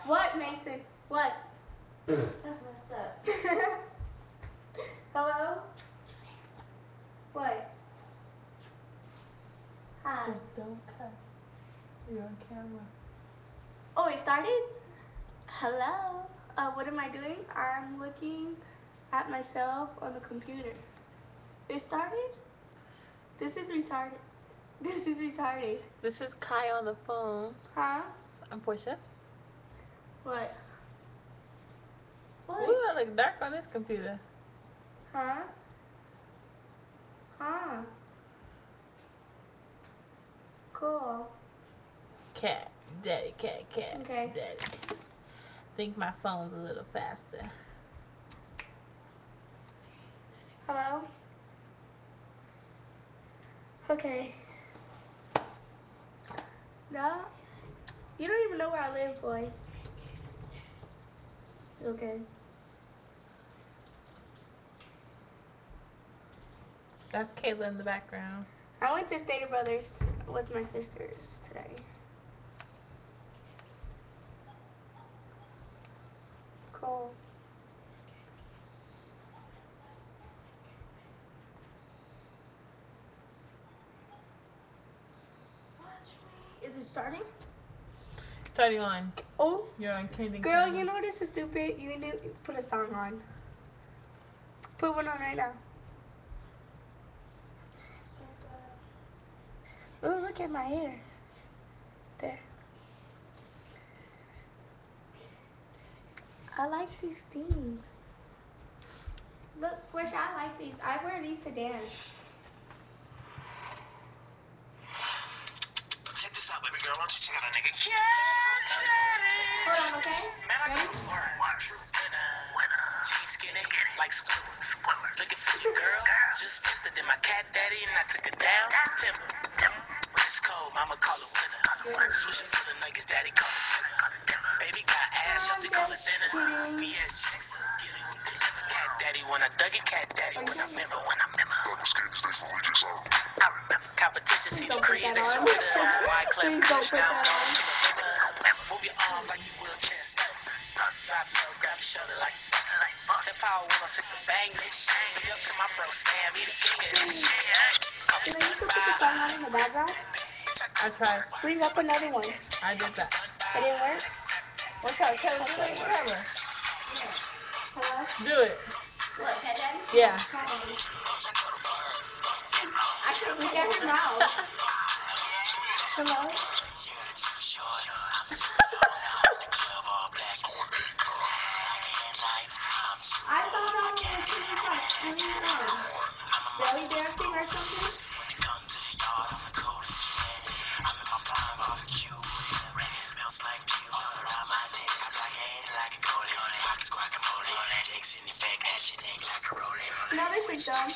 What, Mason? What? That's messed up. Hello? What? Hi. Just don't cuss. You're on camera. Oh, it started? Hello? What am I doing? I'm looking at myself on the computer. It started? This is retarded. This is retarded. This is Kai on the phone. Huh? I'm Portia. What? What? Ooh, I look dark on this computer. Huh? Huh? Cool. Cat. Daddy, cat. Okay. Daddy. Think my phone's a little faster. Hello? Okay. No? You don't even know where I live, boy. Okay. That's Kayla in the background. I went to Stater Brothers with my sisters today. Cool. Is it starting? Starting on. Oh, You're on Candy. girl, you know this is stupid. You need to put a song on. Put one on right now. Oh, look at my hair. There. I like these things. Look, Portia, I like these. I wear these to dance. Check this out, baby girl. Why don't you check out a nigga? Hold on, okay? Ready? Jeans skinny, like swimmer. Looking for you, girl. Just missed it in my cat daddy, and I took it down. Timber. When it's cold, mama call it winter. Switching for the nuggets, daddy call it dinner. Baby got ass, she call it Dennis. VS Jackson, skilly with the liver. Cat daddy when I dug it, cat daddy when I remember. Competition, see the crease, they show it up. Wide clip, push down, move your arms like you will chest. Drop low, grab your shoulder like 10 power when I took the bang this shit. Big up to my bro Sam, he the king of this shit. You know, you could put the song on in the background. I tried. Bring up another one. I did that. It didn't work? What's up, Kayla? Do it. Whatever. Hello? Do it. What, Cat Daddy? Yeah. I can look at him now. Hello? I saw that one when she was like belly dancing or something. No, this is dumb.